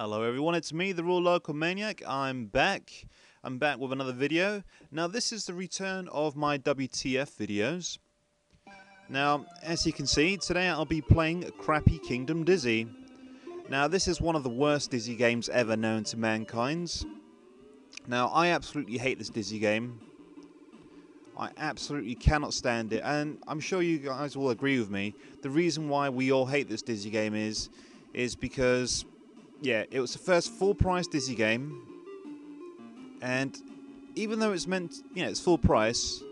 Hello everyone, it's me, the Raw Local Maniac. I'm back. I'm back with another video. Now this is the return of my WTF videos. Now, as you can see, today I'll be playing Crappy Kingdom Dizzy. Now this is one of the worst Dizzy games ever known to mankind. Now I absolutely hate this Dizzy game. I absolutely cannot stand it, and I'm sure you guys will agree with me. The reason why we all hate this Dizzy game is because, yeah, it was the first full-price Dizzy game, and even though it's meant, it's full price,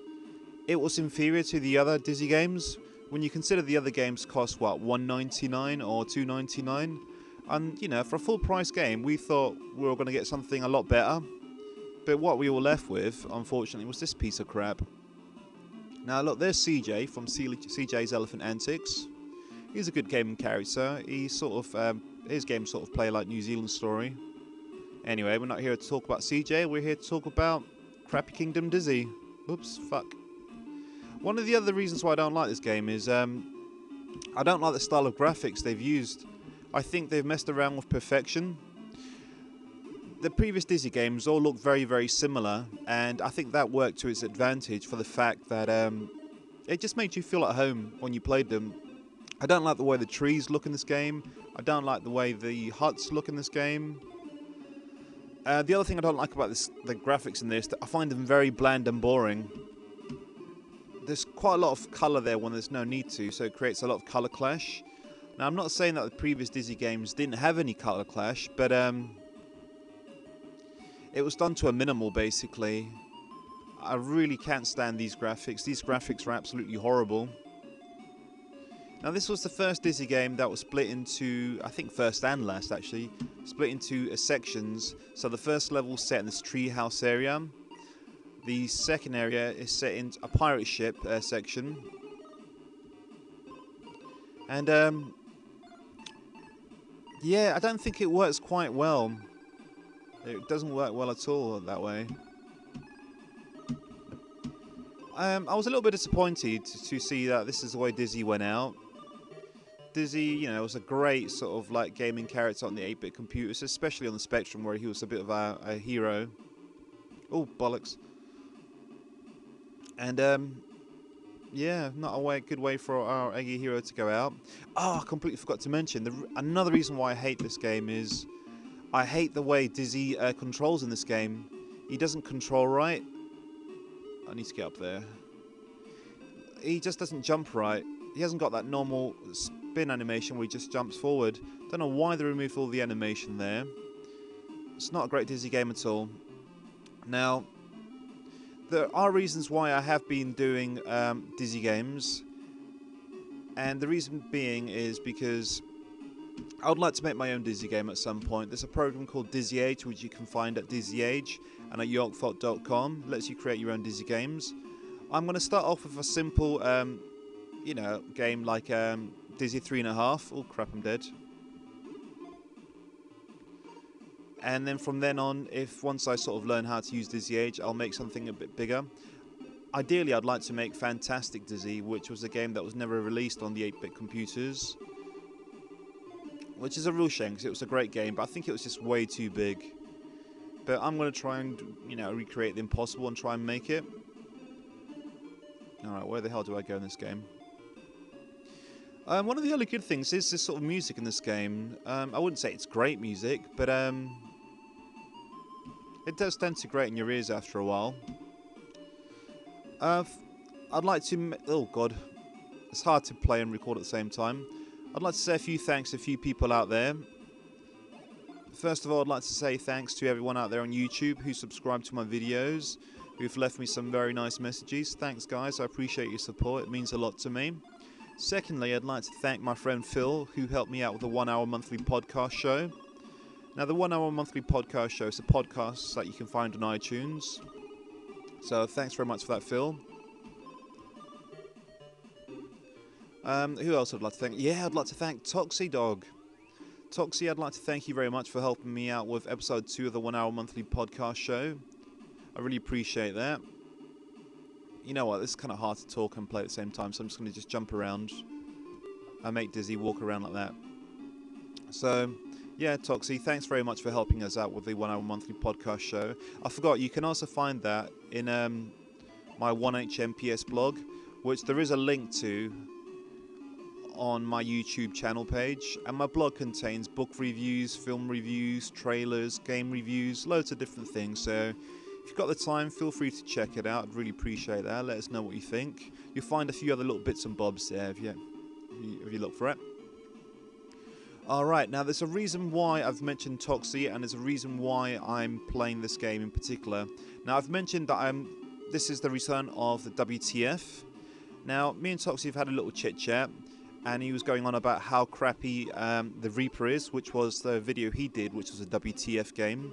it was inferior to the other Dizzy games. When you consider the other games cost what, $1.99 or $2.99, and for a full-price game, we thought we were going to get something a lot better. But what we were left with, unfortunately, was this piece of crap. Now look, there's CJ from CJ's Elephant Antics. He's a good gaming character. He his games sort of play like New Zealand Story. Anyway, we're not here to talk about CJ. We're here to talk about Crappy Kingdom Dizzy. Oops, fuck. One of the other reasons why I don't like this game is I don't like the style of graphics they've used. I think they've messed around with perfection. The previous Dizzy games all look very, very similar, and I think that worked to its advantage for the fact that it just made you feel at home when you played them. I don't like the way the trees look in this game. I don't like the way the huts look in this game. The other thing I don't like about the graphics in this, I find them very bland and boring. There's quite a lot of colour there when there's no need to, so it creates a lot of colour clash. Now, I'm not saying that the previous Dizzy games didn't have any colour clash, but it was done to a minimal, basically. I really can't stand these graphics. These graphics are absolutely horrible. Now, this was the first Dizzy game that was split into, I think first and last actually, split into sections. So the first level is set in this treehouse area. The second area is set in a pirate ship section. And, yeah, I don't think it works quite well. It doesn't work well at all that way. I was a little bit disappointed to see that this is the way Dizzy went out. Dizzy, was a great sort of like gaming character on the 8-bit computers, especially on the Spectrum, where he was a bit of a hero. Oh, bollocks. And, yeah, not a good way for our eggy hero to go out. Oh, I completely forgot to mention, another reason why I hate this game is I hate the way Dizzy controls in this game. He doesn't control right. I need to get up there. He just doesn't jump right. He hasn't got that normal spin animation where he just jumps forward. Don't know why they removed all the animation there. It's not a great Dizzy game at all. Now, there are reasons why I have been doing Dizzy games. And the reason being is because I would like to make my own Dizzy game at some point. There's a program called Dizzy Age, which you can find at Dizzy Age and at yorkfort.com. Lets you create your own Dizzy games. I'm going to start off with a simple, game like Dizzy 3.5. Oh crap, I'm dead. And then from then on, once I sort of learn how to use Dizzy Age, I'll make something a bit bigger. Ideally, I'd like to make Fantastic Dizzy, which was a game that was never released on the 8-bit computers. Which is a real shame, because it was a great game, but I think it was just way too big. But I'm going to try and, recreate the impossible and try and make it. Alright, where the hell do I go in this game? One of the other good things is this sort of music in this game. I wouldn't say it's great music, but it does tend to grate in your ears after a while. I'd like to... Oh, God. It's hard to play and record at the same time. I'd like to say a few thanks to a few people out there. First of all, I'd like to say thanks to everyone out there on YouTube who subscribe to my videos, who've left me some very nice messages. Thanks, guys. I appreciate your support. It means a lot to me. Secondly, I'd like to thank my friend Phil, who helped me out with the 1 hour monthly podcast show. Now, the 1 hour monthly podcast show is a podcast that you can find on iTunes. So, thanks very much for that, Phil. Who else I'd like to thank? Yeah, I'd like to thank ToxieDogg. Toxie, I'd like to thank you very much for helping me out with episode 2 of the 1 hour monthly podcast show. I really appreciate that. You know what, this is kind of hard to talk and play at the same time, so I'm just going to just jump around and make Dizzy walk around like that. So, Yeah, Toxie, thanks very much for helping us out with the 1 hour monthly podcast show. I forgot, you can also find that in my 1HMPS blog, which there is a link to on my YouTube channel page. And my blog contains book reviews, film reviews, trailers, game reviews, loads of different things. So if you've got the time, feel free to check it out. I'd really appreciate that. Let us know what you think. You'll find a few other little bits and bobs there if you look for it. Alright, now there's a reason why I've mentioned Toxie, and there's a reason why I'm playing this game in particular. Now I've mentioned that this is the return of the W.T.F. Now me and Toxie have had a little chit chat, and he was going on about how crappy the Reaper is, which was the video he did, which was a W.T.F. game.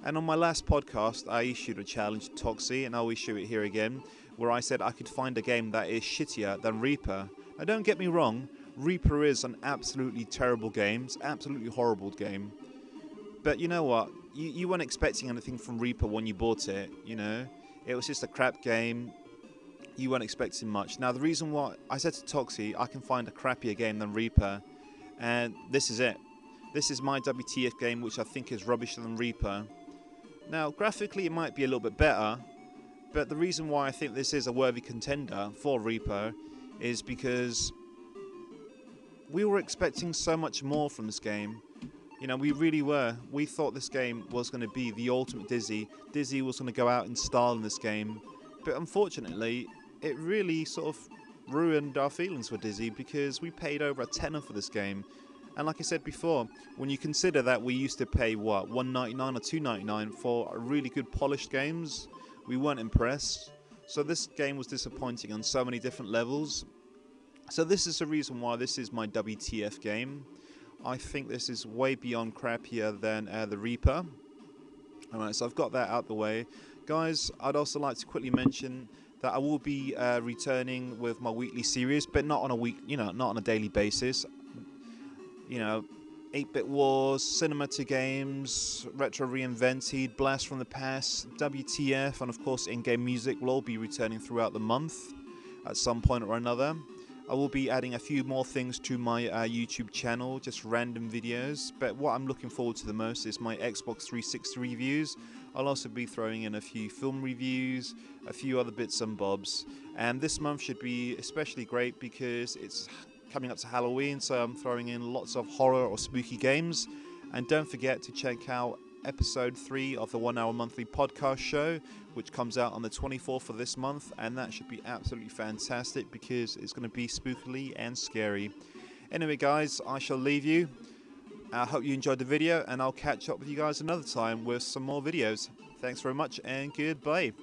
And on my last podcast I issued a challenge to Toxie, and I'll issue it here again, where I said I could find a game that is shittier than Reaper. Now don't get me wrong, Reaper is an absolutely terrible game. It's an absolutely horrible game. But you know what? You weren't expecting anything from Reaper when you bought it, you know? It was just a crap game. You weren't expecting much. Now, the reason why I said to Toxie, I can find a crappier game than Reaper, and this is it. This is my WTF game, which I think is rubbish than Reaper. Now, graphically, it might be a little bit better, but the reason why I think this is a worthy contender for Reaper is because we were expecting so much more from this game. You know, we really were. We thought this game was going to be the ultimate Dizzy. Dizzy was going to go out in style in this game. But unfortunately, it really sort of ruined our feelings for Dizzy, because we paid over a tenner for this game. And like I said before, when you consider that we used to pay, what, $1.99 or $2.99 for really good polished games, we weren't impressed. So this game was disappointing on so many different levels. So this is the reason why this is my WTF game. I think this is way beyond crappier than the Reaper. Alright, so I've got that out the way. Guys, I'd also like to quickly mention that I will be returning with my weekly series, but not on a not on a daily basis. You know, 8-Bit Wars, Cinema to Games, Retro Reinvented, Blast from the Past, WTF, and of course in-game music will all be returning throughout the month at some point or another. I will be adding a few more things to my YouTube channel, just random videos, but what I'm looking forward to the most is my Xbox 360 reviews. I'll also be throwing in a few film reviews, a few other bits and bobs, and this month should be especially great because it's coming up to Halloween, so I'm throwing in lots of horror or spooky games. And don't forget to check out episode 3 of the 1 hour monthly podcast show, which comes out on the 24th of this month, and that should be absolutely fantastic because it's going to be spookily and scary. Anyway guys, I shall leave you. I hope you enjoyed the video, and I'll catch up with you guys another time with some more videos. Thanks very much and goodbye.